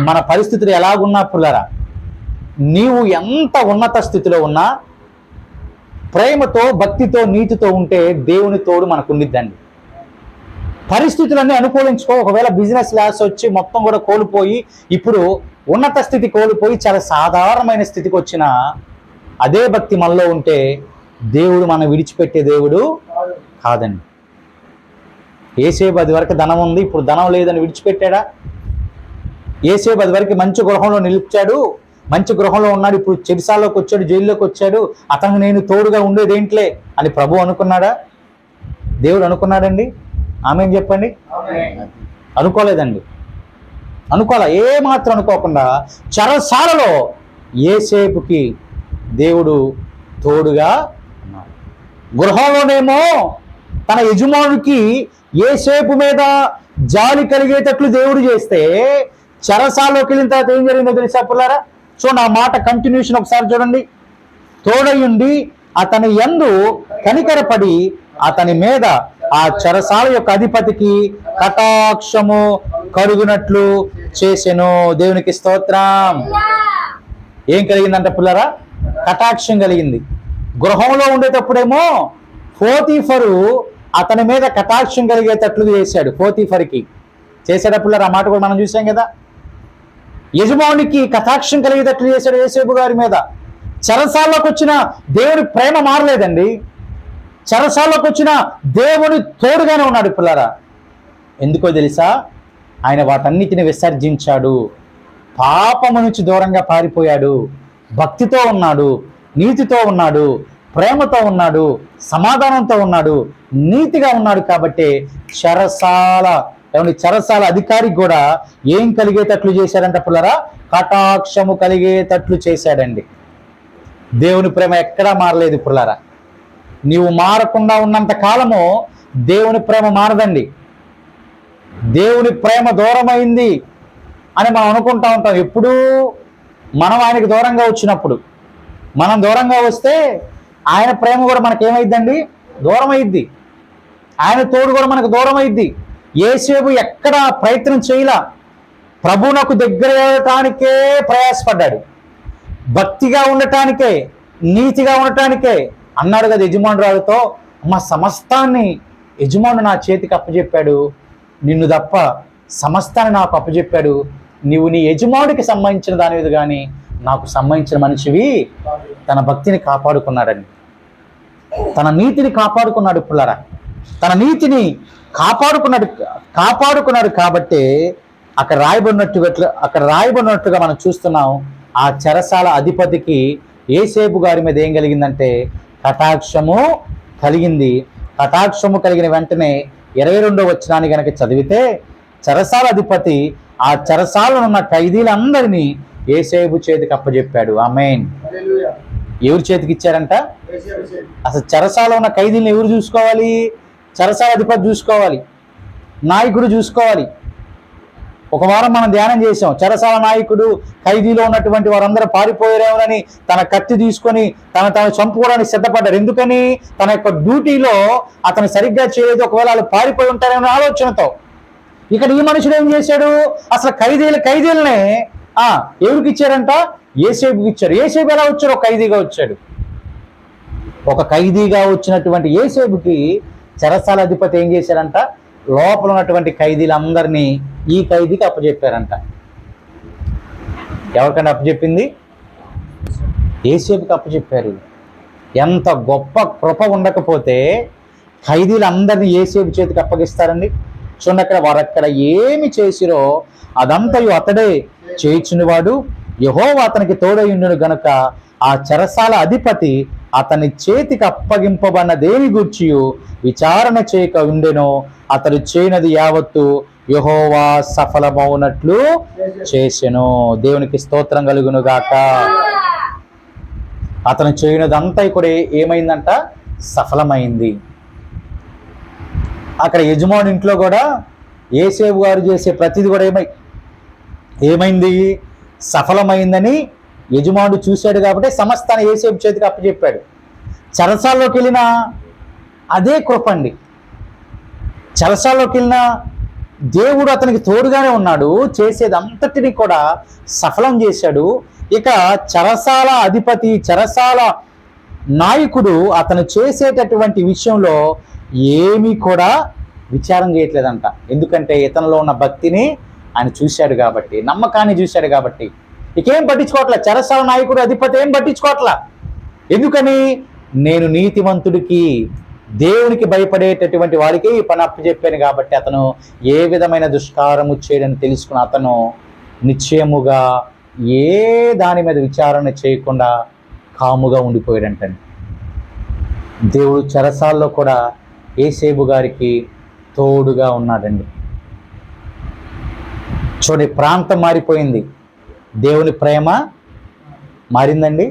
మన పరిస్థితులు ఎలాగున్నా పుల్లరా, నీవు ఎంత ఉన్నత స్థితిలో ఉన్నా ప్రేమతో, భక్తితో, నీతితో ఉంటే దేవుని తోడు మనకు ఉండిద్దండి. పరిస్థితులన్నీ అనుకూలించుకో. ఒకవేళ బిజినెస్ లాస్ వచ్చి మొత్తం కూడా కోల్పోయి, ఇప్పుడు ఉన్నత స్థితి కోల్పోయి చాలా సాధారణమైన స్థితికి వచ్చిన అదే భక్తి మనలో ఉంటే దేవుడు మనం విడిచిపెట్టే దేవుడు కాదండి. యేసేబు అది వరకు ధనం ఉంది, ఇప్పుడు ధనం లేదని విడిచిపెట్టాడా? యేసేబు అది వరకు మంచి గృహంలో నిలిచాడు, మంచి గృహంలో ఉన్నాడు, ఇప్పుడు చెరసాల్లోకి వచ్చాడు, జైల్లోకి వచ్చాడు, అతను నేను తోడుగా ఉండేదేంట్లే అని ప్రభు అనుకున్నాడా? దేవుడు అనుకున్నాడండి? ఆమేన్ చెప్పండి. అనుకోలేదండి. ఏమాత్రం అనుకోకుండా చెరసాలలో యేసేపుకి దేవుడు తోడుగా ఉన్నాడు. గృహంలోనేమో తన యజమానుడికి యేసేపు మీద జాలి కలిగేటట్లు దేవుడు చేస్తే, చెరసాల్లోకి వెళ్ళిన తర్వాత ఏం జరిగిందో తెలుసా పుల్లారా? చూడండి, ఆ మాట కంటిన్యూషన్ ఒకసారి చూడండి. తోడయుండి అతని యందు కనికరపడి అతని మీద ఆ చెరసాల యొక్క అధిపతికి కటాక్షము కలుగునట్లు చేసెను. దేవునికి స్తోత్రం. ఏం కలిగిందంటే పుల్లరా? కటాక్షం కలిగింది. గృహంలో ఉండేటప్పుడేమో పోతీఫరు అతని మీద కటాక్షం కలిగేటట్లు చేశాడు. పోతీఫర్కి చేసేటప్పుడు ఆ మాట కూడా మనం చూసాం కదా. యజమానికి కటాక్షం కలిగేటట్లు చేశాడు యేసేబు గారి మీద. చెరసాల్లోకి వచ్చిన దేవుని ప్రేమ మారలేదండి. చెరసాల్లోకి వచ్చిన దేవుని తోడుగానే ఉన్నాడు పిల్లరా. ఎందుకో తెలుసా? ఆయన వాటన్నిటిని విసర్జించాడు, పాపము నుంచి దూరంగా పారిపోయాడు, భక్తితో ఉన్నాడు, నీతితో ఉన్నాడు, ప్రేమతో ఉన్నాడు, సమాధానంతో ఉన్నాడు, నీతిగా ఉన్నాడు. కాబట్టి చెరసాల అధికారికి కూడా ఏం కలిగేటట్లు చేశాడంట పిల్లరా? కటాక్షము కలిగేటట్లు చేశాడండి. దేవుని ప్రేమ ఎక్కడా మారలేదు పిల్లరా. నీవు మారకుండా ఉన్నంత కాలము దేవుని ప్రేమ మారదండి. దేవుని ప్రేమ దూరమైంది అని మనం అనుకుంటా ఉంటాం. ఎప్పుడూ మనం ఆయనకు దూరంగా వచ్చినప్పుడు, మనం దూరంగా వస్తే ఆయన ప్రేమ కూడా మనకేమైద్దండి? దూరం అయిద్ది. ఆయన తోడు కూడా మనకు దూరం అయిద్ది. యేసేపు ఎక్కడ ప్రయత్నం చేయలా, ప్రభువునకు దగ్గర అవ్వటానికే ప్రయాసపడ్డాడు. భక్తిగా ఉండటానికే, నీతిగా ఉండటానికే అన్నాడు కదా యజమానురాలతో, మా సమస్తాన్ని యజమాను నా చేతికి అప్పచెప్పాడు, నిన్ను తప్ప సమస్తాన్ని నాకు అప్పచెప్పాడు, నీవు నీ యజమానుడికి సంబంధించిన దానివి కానీ నాకు సంబంధించిన మనిషివి. తన భక్తిని కాపాడుకున్నాడని, తన నీతిని కాపాడుకున్నాడు. పుల్లరా, తన నీతిని కాపాడుకున్నాడు కాబట్టి అక్కడ రాయబడినట్టుగా మనం చూస్తున్నాం. ఆ చెరసాల అధిపతికి యేసేపు గారి మీద ఏం కలిగిందంటే కటాక్షము కలిగింది. కటాక్షము కలిగిన వెంటనే 22వ వచనాన్ని గనక చదివితే, చెరసాల అధిపతి ఆ చెరసాలలో ఉన్న ఖైదీలందరినీ యేసేపు చేతికి అప్పచెప్పాడు. ఆమేన్. ఎవరి చేతికి ఇచ్చారంట? అసలు చెరసాల ఉన్న ఖైదీలను ఎవరు చూసుకోవాలి? చెరసాల అధిపతి చూసుకోవాలి, నాయకుడు చూసుకోవాలి. ఒక వారం మనం ధ్యానం చేసాం. చెరసాల నాయకుడు ఖైదీలో ఉన్నటువంటి వారందరూ పారిపోయారేమోనని తన కత్తి తీసుకొని తాను చంపుకోవడానికి సిద్ధపడ్డారు. ఎందుకని? తన యొక్క డ్యూటీలో అతను సరిగ్గా చేయలేదు, ఒకవేళ వాళ్ళు పారిపోయి ఉంటారేమో ఆలోచనతో. ఇక్కడ ఈ మనుషుడు ఏం చేశాడు? అసలు ఖైదీలనే ఎవరికి ఇచ్చారంట? యేసేపుకి ఇచ్చారు. యేసేపు ఎలా వచ్చాడు? ఒక ఖైదీగా వచ్చాడు. ఒక ఖైదీగా వచ్చినటువంటి యేసేపుకి చెరసాల అధిపతి ఏం చేశారంట? లోపల ఉన్నటువంటి ఖైదీలందరినీ ఈ ఖైదీకి అప్పచెప్పారంట. ఎవరికైనా అప్పచెప్పింది? యేసేపుకి అప్పచెప్పారు. ఎంత గొప్ప కృప ఉండకపోతే ఖైదీలందరినీ యేసేపు చేతికి అప్పగిస్తారండి. చూడండి, అక్కడ వారక్కడ ఏమి చేసిరో అదంతయు అతడే చేయుచునివాడు, యెహోవా అతనికి తోడయుండును గనుక ఆ చెరసాల అధిపతి అతని చేతికి అప్పగింపబడిన దేని గూర్చి విచారణ చేయక ఉండెనో అతడు చేయనది యావత్తు యెహోవా సఫలమవునట్లు చేసెను. దేవునికి స్తోత్రం కలుగును గాక. అతను చేయనదంతా కూడా ఏమైందంట? సఫలమైంది. అక్కడ యజమాని ఇంట్లో కూడా యేసేపు గారు చేసే ప్రతిది కూడా ఏమైంది? సఫలమైందని యజమానుడు చూశాడు కాబట్టి సమస్తాన్ని యేసేపు చేతికి అప్పచెప్పాడు. చెరసాల్లోకి వెళ్ళిన అదే కృప అండి. చెరసాల్లోకి వెళ్ళిన దేవుడు అతనికి తోడుగానే ఉన్నాడు, చేసేదంతటిని కూడా సఫలం చేశాడు. ఇక చెరసాల అధిపతి, చెరసాల నాయకుడు అతను చేసేటటువంటి విషయంలో ఏమీ కూడా విచారం చేయట్లేదంట. ఎందుకంటే ఇతనిలో ఉన్న భక్తిని ఆయన చూశాడు కాబట్టి, నమ్మకాన్ని చూశాడు కాబట్టి ఇకేం పట్టించుకోవట్లే. చెరసాల నాయకుడు, అధిపతి ఏం పట్టించుకోవట్లా. ఎందుకని? నేను నీతిమంతుడికి, దేవునికి భయపడేటటువంటి వాడికి ఈ పని అప్పచెప్పాను కాబట్టి అతను ఏ విధమైన దుష్కారము చేయడని తెలుసుకున్న అతను నిశ్చయముగా ఏ దాని మీద విచారణ చేయకుండా కాముగా ఉండిపోయాడంటండి. దేవుడు చెరసాల్లో కూడా యేసేపు గారికి తోడుగా ఉన్నాడండి. చూడండి, ప్రాంతం మారిపోయింది, దేవుని ప్రేమ మారిందండి.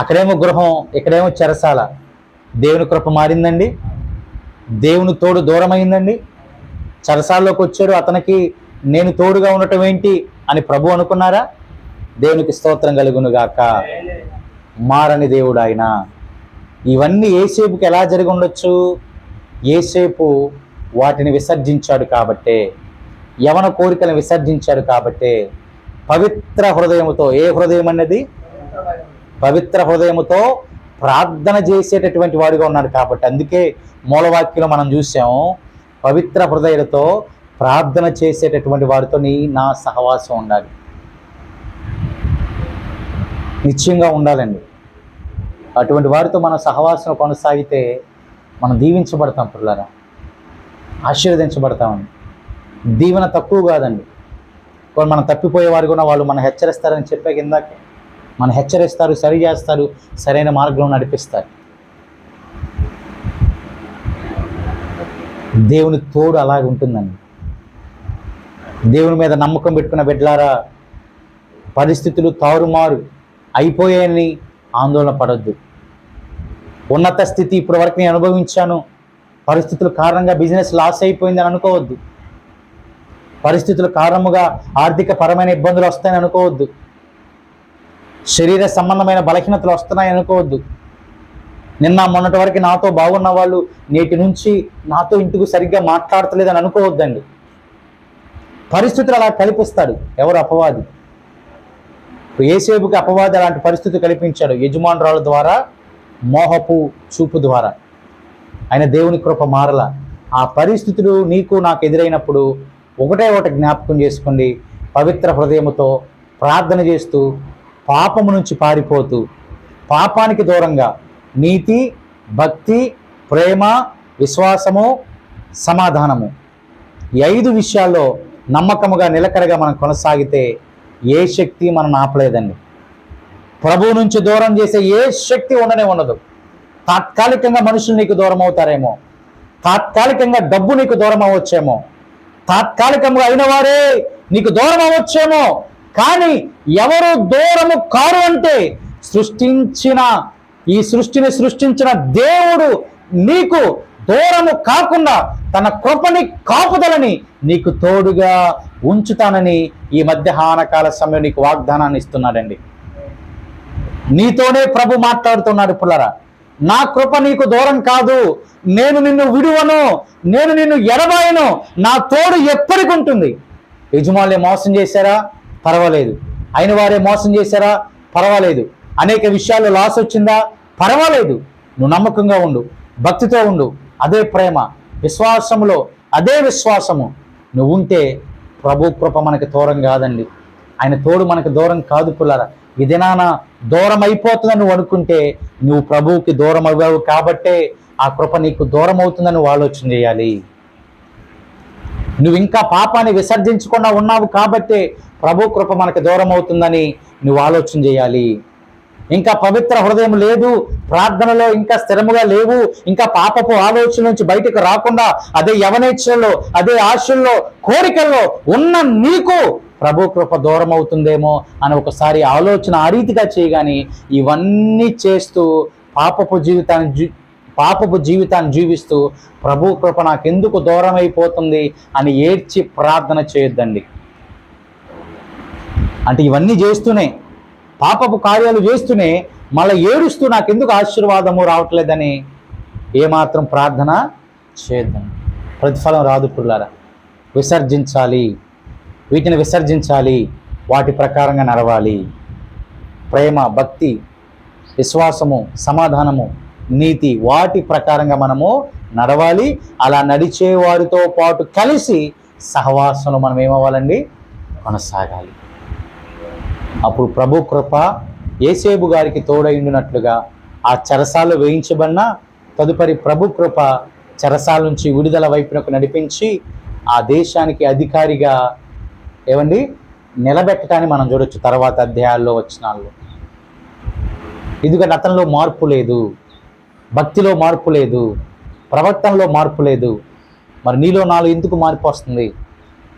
అక్కడేమో గృహం, ఇక్కడేమో చెరసాల. దేవుని కృప మారిందండి, దేవుని తోడు దూరమైందండి. చెరసాల్లోకి వచ్చాడు, అతనికి నేను తోడుగా ఉండటం ఏంటి అని ప్రభు అనుకున్నారా? దేవునికి స్తోత్రం కలుగును గాక. మారని దేవుడు ఆయన. ఇవన్నీ యేసేపుకి ఎలా జరిగి ఉండొచ్చు? యేసేపు వాటిని విసర్జించాడు కాబట్టే, యవన కోరికలను విసర్జించాడు కాబట్టే, పవిత్ర హృదయముతో, ఏ హృదయం అన్నది? పవిత్ర హృదయముతో ప్రార్థన చేసేటటువంటి వాడిగా ఉన్నాడు కాబట్టి. అందుకే మూలవాక్యంలో మనం చూసాము, పవిత్ర హృదయాలతో ప్రార్థన చేసేటటువంటి వారితో నా సహవాసం ఉండాలి. నిశ్చయంగా ఉండాలండి. అటువంటి వారితో మన సహవాసం కొనసాగితే మనం దీవించబడతాం పిల్లరా, ఆశీర్వదించబడతామండి. దీవెన తక్కువ కాదండి. మనం తప్పిపోయే వారు కూడా వాళ్ళు మనం హెచ్చరిస్తారని చెప్పే కిందకి మనం హెచ్చరిస్తారు, సరి చేస్తారు, సరైన మార్గంలో నడిపిస్తారు. దేవుని తోడు అలాగే ఉంటుందండి. దేవుని మీద నమ్మకం పెట్టుకున్న బిడ్డలారా, పరిస్థితులు తారుమారు అయిపోయాయని ఆందోళన పడొద్దు. ఉన్నత స్థితి ఇప్పటి వరకు నేను అనుభవించాను, పరిస్థితుల కారణంగా బిజినెస్ లాస్ అయిపోయిందని అనుకోవద్దు. పరిస్థితుల కారణముగా ఆర్థిక పరమైన ఇబ్బందులు వస్తాయని అనుకోవద్దు. శరీర సంబంధమైన బలహీనతలు వస్తున్నాయి అనుకోవద్దు. నిన్న మొన్నటి వరకు నాతో బాగున్న వాళ్ళు నేటి నుంచి నాతో ఇంటికి సరిగ్గా మాట్లాడతలేదని అనుకోవద్దండి. పరిస్థితులు అలా కల్పిస్తాడు. ఎవరు? అపవాది. యేసేపుకి అపవాది అలాంటి పరిస్థితి కల్పించాడు, యజమానురాల ద్వారా, మోహపు చూపు ద్వారా. ఆయన దేవుని కృప మారల. ఆ పరిస్థితులు నీకు నాకు ఎదురైనప్పుడు ఒకటి జ్ఞాపకం చేసుకోండి. పవిత్ర హృదయముతో ప్రార్థన చేస్తూ, పాపము నుంచి పారిపోతూ, పాపానికి దూరంగా నీతి, భక్తి, ప్రేమ, విశ్వాసము, సమాధానము, ఈ 5 విషయాల్లో నమ్మకముగా నిలకడగా మనం కొనసాగితే ఏ శక్తి మనం ఆపలేదండి. ప్రభువు నుంచి దూరం చేసే ఏ శక్తి ఉండనే ఉండదు. తాత్కాలికంగా మనుషులు నీకు దూరం అవుతారేమో, తాత్కాలికంగా డబ్బు నీకు దూరం అవ్వచ్చేమో, తాత్కాలికంగా అయిన వారే నీకు దూరం అవ్వచ్చేమో, కానీ ఎవరు దూరము కారు అంటే ఈ సృష్టిని సృష్టించిన దేవుడు నీకు దూరము కాకుండా తన కృపని, కాపుదలని నీకు తోడుగా ఉంచుతానని ఈ మధ్యాహ్నకాల సమయం నీకు వాగ్దానాన్ని ఇస్తున్నాడండి. నీతోనే ప్రభు మాట్లాడుతున్నాడు. పుల్లరా, నా కృప నీకు దూరం కాదు, నేను నిన్ను విడువను, నేను నిన్ను ఎడబాయను, నా తోడు ఎప్పటికి ఉంటుంది. యజమానులే మోసం చేశారా? పర్వాలేదు. అయిన వారే మోసం చేశారా? పర్వాలేదు. అనేక విషయాల్లో లాస్ వచ్చిందా? పర్వాలేదు. నువ్వు నమ్మకంగా ఉండు, భక్తితో ఉండు. అదే ప్రేమ, విశ్వాసములో అదే విశ్వాసము నువ్వు ఉంటే ప్రభు కృప మనకి దూరం కాదండి. ఆయన తోడు మనకు దూరం కాదు. పుల్లరా, ఈ దినాన దూరం అయిపోతుందని నువ్వు అనుకుంటే నువ్వు ప్రభువుకి దూరం అవ్వావు కాబట్టే ఆ కృప నీకు దూరం అవుతుందని నువ్వు ఆలోచన చేయాలి. నువ్వు ఇంకా పాపాన్ని విసర్జించకుండా ఉన్నావు కాబట్టే ప్రభు కృప మనకు దూరం అవుతుందని నువ్వు ఆలోచన చేయాలి. ఇంకా పవిత్ర హృదయం లేదు, ప్రార్థనలో ఇంకా స్థిరముగా లేవు, ఇంకా పాపపు ఆలోచన నుంచి బయటకు రాకుండా అదే యవనేచ్ఛల్లో, అదే ఆశల్లో, కోరికల్లో ఉన్న నీకు ప్రభు కృప దూరం అవుతుందేమో అని ఒకసారి ఆలోచన ఆ రీతిగా చేయగాని ఇవన్నీ చేస్తూ పాపపు జీవితాన్ని జీవిస్తూ ప్రభు కృప నాకెందుకు దూరం అయిపోతుంది అని ఏడ్చి ప్రార్థన చేయొద్దండి. అంటే ఇవన్నీ చేస్తూనే, పాపపు కార్యాలు చేస్తూనే మళ్ళీ ఏడుస్తూ నాకెందుకు ఆశీర్వాదము రావట్లేదని ఏమాత్రం ప్రార్థన చేయొద్దండి. ప్రతిఫలం రాదు. పుల్లారా, విసర్జించాలి, వీటిని విసర్జించాలి, వాటి ప్రకారంగా నడవాలి. ప్రేమ, భక్తి, విశ్వాసము, సమాధానము, నీతి, వాటి ప్రకారంగా మనము నడవాలి. అలా నడిచే వారితో పాటు కలిసి సహవాసంలో మనం ఏమవ్వాలండి? కొనసాగాలి. అప్పుడు ప్రభు కృప యేసేపు గారికి తోడైండునట్లుగా ఆ చెరసాల్లో వేయించబడిన తదుపరి ప్రభు కృప చెరసాల నుంచి విడుదల వైపునకు నడిపించి ఆ దేశానికి అధికారిగా నిలబెట్టడాన్ని మనం చూడొచ్చు తర్వాత అధ్యాయాల్లో, వచనాల్లో. ఎందుకంటే అతనిలో మార్పు లేదు, భక్తిలో మార్పు లేదు, ప్రవర్తనలో మార్పు లేదు. మరి నీలో నాలో ఎందుకు మార్పు వస్తుంది?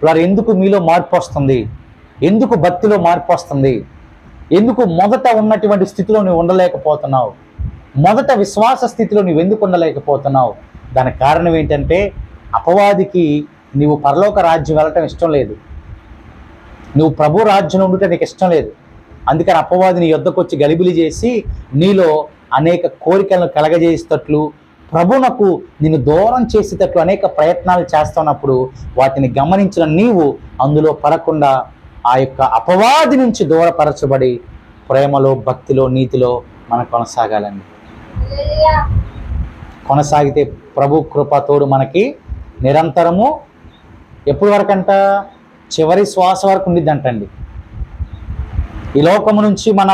వారు ఎందుకు మీలో మార్పు వస్తుంది? ఎందుకు భక్తిలో మార్పు వస్తుంది? ఎందుకు మొదట ఉన్నటువంటి స్థితిలో నువ్వు ఉండలేకపోతున్నావు? మొదట విశ్వాస స్థితిలో నువ్వు ఎందుకు ఉండలేకపోతున్నావు? దానికి కారణం ఏంటంటే అపవాదికి నీవు పరలోక రాజ్యం వెళ్ళటం ఇష్టం లేదు, నువ్వు ప్రభు రాజ్యం ఉండుట నీకు ఇష్టం లేదు. అందుకని అపవాది నీ యొద్దకు వచ్చి గలిబిలి చేసి నీలో అనేక కోరికలను కలగజేసేటట్లు, ప్రభునకు నిన్ను దూరం చేసేటట్లు అనేక ప్రయత్నాలు చేస్తున్నప్పుడు వాటిని గమనించిన నీవు అందులో పడకుండా ఆ యొక్క అపవాది నుంచి దూరపరచబడి ప్రేమలో, భక్తిలో, నీతిలో మనం కొనసాగాలండి. కొనసాగితే ప్రభు కృప తోడు మనకి నిరంతరము ఎప్పటి వరకంట? చివరి శ్వాస వరకు ఉండిద్దంటండి. ఈ లోకము నుంచి మన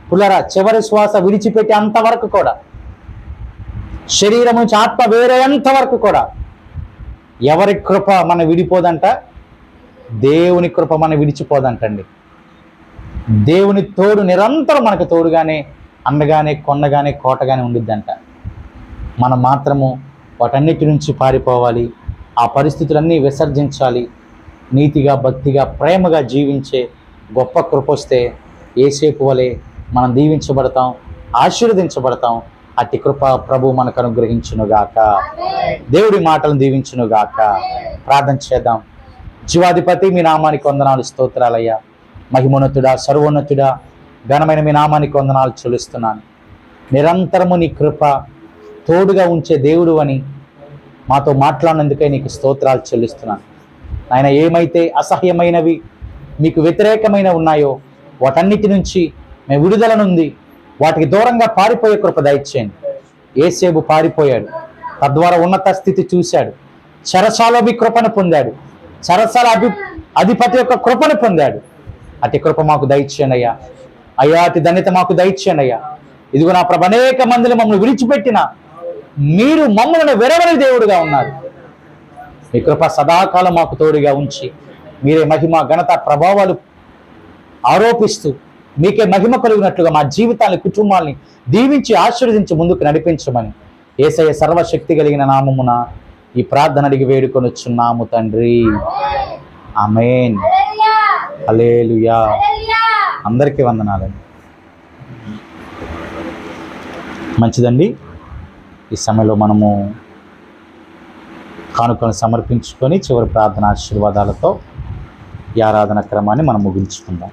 పుల్లరా చివరి శ్వాస విడిచిపెట్టే అంతవరకు కూడా, శరీరం నుంచి ఆత్మ వేరేంత వరకు కూడా ఎవరి కృప మన విడిపోదంట? దేవుని కృప మన విడిచిపోదంటండి. దేవుని తోడు నిరంతరం మనకు తోడుగానే, అండగానే, కొండగానే, కోటగానే ఉండిద్దంట. మనం మాత్రము వాటన్నిటి నుంచి పారిపోవాలి. ఆ పరిస్థితులన్నీ విసర్జించాలి. నీతిగా, భక్తిగా, ప్రేమగా జీవించే గొప్ప కృప వస్తే యేసేపు వలె మనం దీవించబడతాం, ఆశీర్వదించబడతాం. అట్టి కృప ప్రభు మనకు అనుగ్రహించునుగాక. దేవుడి మాటలను దీవించునుగాక. ప్రార్థన చేద్దాం. జీవాధిపతి, మీ నామానికి వందనాలు, స్తోత్రాలయ్యా. మహిమోన్నతుడా, సర్వోన్నతుడా, ఘనమైన మీ నామానికి వందనాలు చెల్లిస్తున్నాను. నిరంతరము నీ కృప తోడుగా ఉంచే దేవుడు అని మాతో మాట్లాడినందుకే నీకు స్తోత్రాలు చెల్లిస్తున్నాను. ఆయన ఏమైతే అసహ్యమైనవి మీకు వ్యతిరేకమైన ఉన్నాయో వాటన్నిటి నుంచి మేము విడుదల నుండి వాటికి దూరంగా పారిపోయే కృప దయచేయండి. యేసేపు పారిపోయాడు, తద్వారా ఉన్నత స్థితి చూశాడు. చెరసాల కృపను పొందాడు, చెరసాల అధిపతి యొక్క కృపను పొందాడు. అతి కృప మాకు దయచేయండి అయ్యా. అయ్యా అతి ధన్యత మాకు దయచేయండి అయ్యా. ఇదిగో నా ప్రభు, అనేక మందిని మమ్మల్ని విడిచిపెట్టిన మీరు మమ్మల్ని వెరవని దేవుడుగా ఉన్నారు. మీ కృప సదాకాలం మాకు తోడుగా ఉంచి మీరే మహిమ ఘనత ప్రభావాలు ఆరోపిస్తూ మీకే మహిమ కలిగినట్లుగా మా జీవితాన్ని కుటుంబాల్ని దీవించి ఆశీర్వదించి ముందుకు నడిపించమని యేసయ్య సర్వశక్తి కలిగిన నామమున ఈ ప్రార్థన అడిగి వేడుకొనొచ్చున్నాము తండ్రి. ఆమేన్. హల్లెలూయా. అందరికీ వందనాలండి. మంచిదండి. ఈ సమయంలో మనము కానుకను సమర్పించుకొని చివరి ప్రార్థన ఆశీర్వాదాలతో ఈ ఆరాధన క్రమాన్ని మనం ముగించుకుందాం.